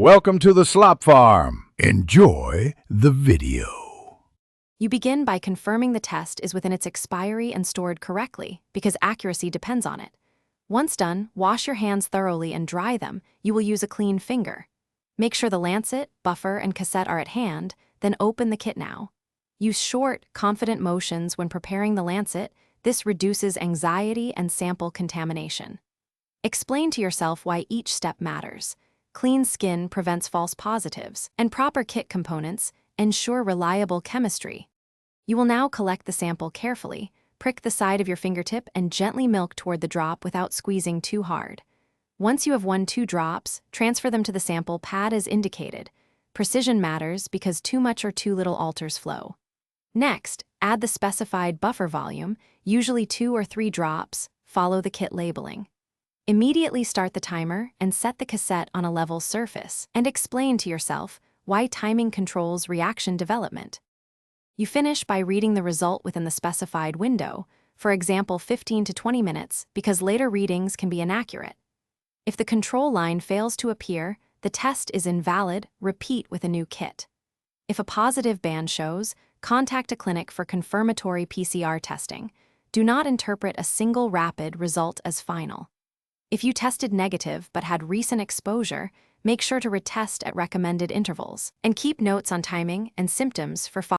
Welcome to the Slop Farm. Enjoy the video. You begin by confirming the test is within its expiry and stored correctly, because accuracy depends on it. Once done, wash your hands thoroughly and dry them. You will use a clean finger. Make sure the lancet, buffer, and cassette are at hand, then open the kit now. Use short, confident motions when preparing the lancet. This reduces anxiety and sample contamination. Explain to yourself why each step matters. Clean skin prevents false positives, and proper kit components ensure reliable chemistry. You will now collect the sample carefully, prick the side of your fingertip, and gently milk toward the drop without squeezing too hard. Once you have 1-2 drops, transfer them to the sample pad as indicated. Precision matters because too much or too little alters flow. Next, add the specified buffer volume, usually 2 or 3 drops. Follow the kit labeling. Immediately start the timer and set the cassette on a level surface, and explain to yourself why timing controls reaction development. You finish by reading the result within the specified window, for example 15 to 20 minutes, because later readings can be inaccurate. If the control line fails to appear, the test is invalid. Repeat with a new kit. If a positive band shows, contact a clinic for confirmatory PCR testing. Do not interpret a single rapid result as final. If you tested negative but had recent exposure, make sure to retest at recommended intervals, and keep notes on timing and symptoms for follow-up.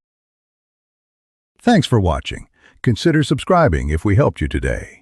Thanks for watching. Consider subscribing if we helped you today.